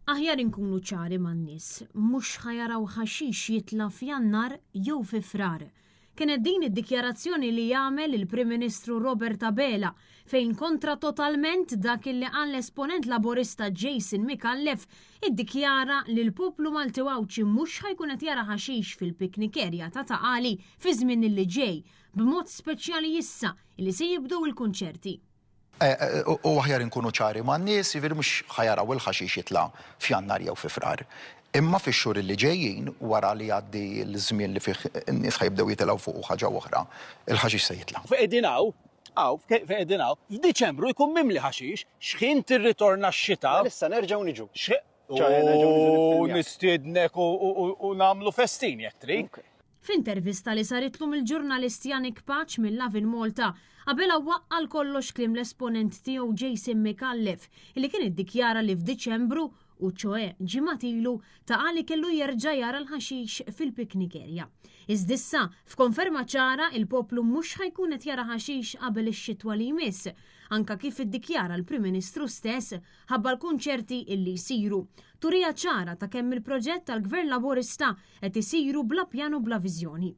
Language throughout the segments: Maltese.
Aħjar inkunu ċari man-nies, mhux ħajaraw ħaxix jitla f'Jannar jew fi Frar. Kienet din id-dikjarazzjoni li jagħmel il-Prim Ministru Robert Abela fejn kontra totalment dak li qal l-esponent laborista Jason Micallef iddikjara li l-poplu Malti Wawċi mhux ħajkun qed jara ħaxix fil-piknikerja ta' Taqali fi żmien li ġej, b'mod speċjali issa li se jibdew il-kunċerti. U aħjar inkunu ċari ma' n-nies, jiġifieri mhux ħajaraw il-ħaxix jitla f'Jannar jew fi Frar. Imma fix-xhur li ġejjin wara li għaddi l-żmien li fih n-nies ħajbdew jitilgħu fuq ħaġa oħra, il-ħaxix se jitla'. F'qegħdin hawn, f'Diċembru jkun mimli ħaxix, x'ħin tirritorna x-xita. Issa nerġgħu niġu. Nistiednek u nagħmlu festin jekk trid. F'intervista li saritlu mill-ġurnalist Janik Paċ mill-Lavin Malta, Abela waqqal kollox kliem l-esponent tiegħu Jason Micallef li kien iddikjara li f'Diċembru u ċoe ġimgħat-ilu Taqali kellu jerġa' jara l-ħaxix fil-piknikerja. Iżdissa f'konferma ċara il-poplu mhux ħajkun qed jara ħaxix qabel ix-xitwa li jmiss, anka kif iddikjara l-Prim Ministru stess ħabba l-kunċerti illi jsiru. Turija ċara ta' kemm il-proġett tal-Gvern Laburista qed isiru bla pjanu bla viżjoni.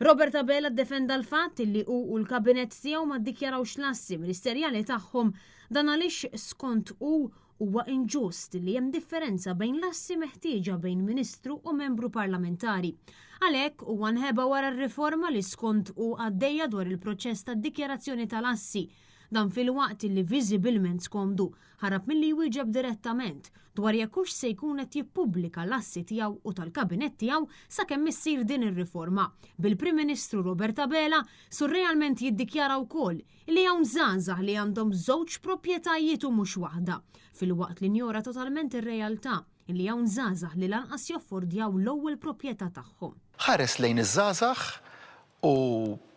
Robert Abela ddefenda l-fatt li u l-kabinett tiegħu ma ddikjarawx l-assi ministerjali tagħhom dan għaliex skont huwa inġust li hemm differenza bejn l-assi meħtieġa bejn Ministru u membru parlamentari. Għalhekk huwa nħeba wara r-riforma li skont għaddejja dwar il-proċess tad-dikjarazzjoni tal-assi. Dan fil-waqt li viżibilment skomdu ħarab milli jwieġeb direttament dwar jekk hux se jkun qed jippubblika l-assi tiegħu u tal-kabinett tiegħu sakemm issir din ir-riforma. Bil-Prim Ministru Robert Abela surrealment jiddikjara wkoll li hawn żgħażagħ li għandhom żewġ proprjetajiet u mhux waħda, filwaqt li njora totalment ir-realtà li hawn żgħażagħ li lanqas joffordjaw l-ewwel proprjetà tagħhom. Ħares lejn iż-żgħażagħ u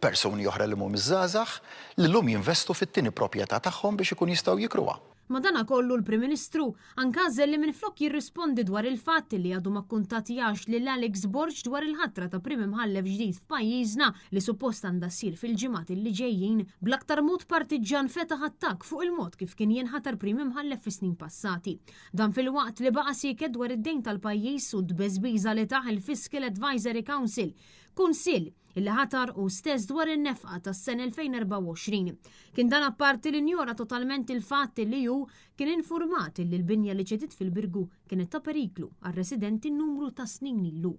persuni oħra li mhum iż-żgħażagħ li llum jinvestu fit-tieni proprjetà tagħhom biex ikun jistgħu jikruha. Madanakollu l-Prim Ministru ankażel li minflok jirrispondi dwar il-fatt li għadu ma kkuntattjax lil Alex Borg dwar il-ħatra ta' Prim Imħallef ġdid f'pajjiżna li suppost għandha ssir fil-ġimgħat li ġejjin bl-aktar mod partiġan fetaħ attakk fuq il-mod kif kien jinħatar Prim Imħallef fis-snin passati. Dan fil-waqt li baqa' sieket dwar id-dejn tal-pajjiż u d-beżbiża li taħ il-Fiscal Advisory Council, kunsill illi ħatar u stess dwar in-nefqa tas-sena 2024. Kien dan apparti li njora totalment il-fatt li hu kien infurmat li l-binja li ċediet fil-Birgu kienet ta' periklu għar-residenti numru ta' snin ilu.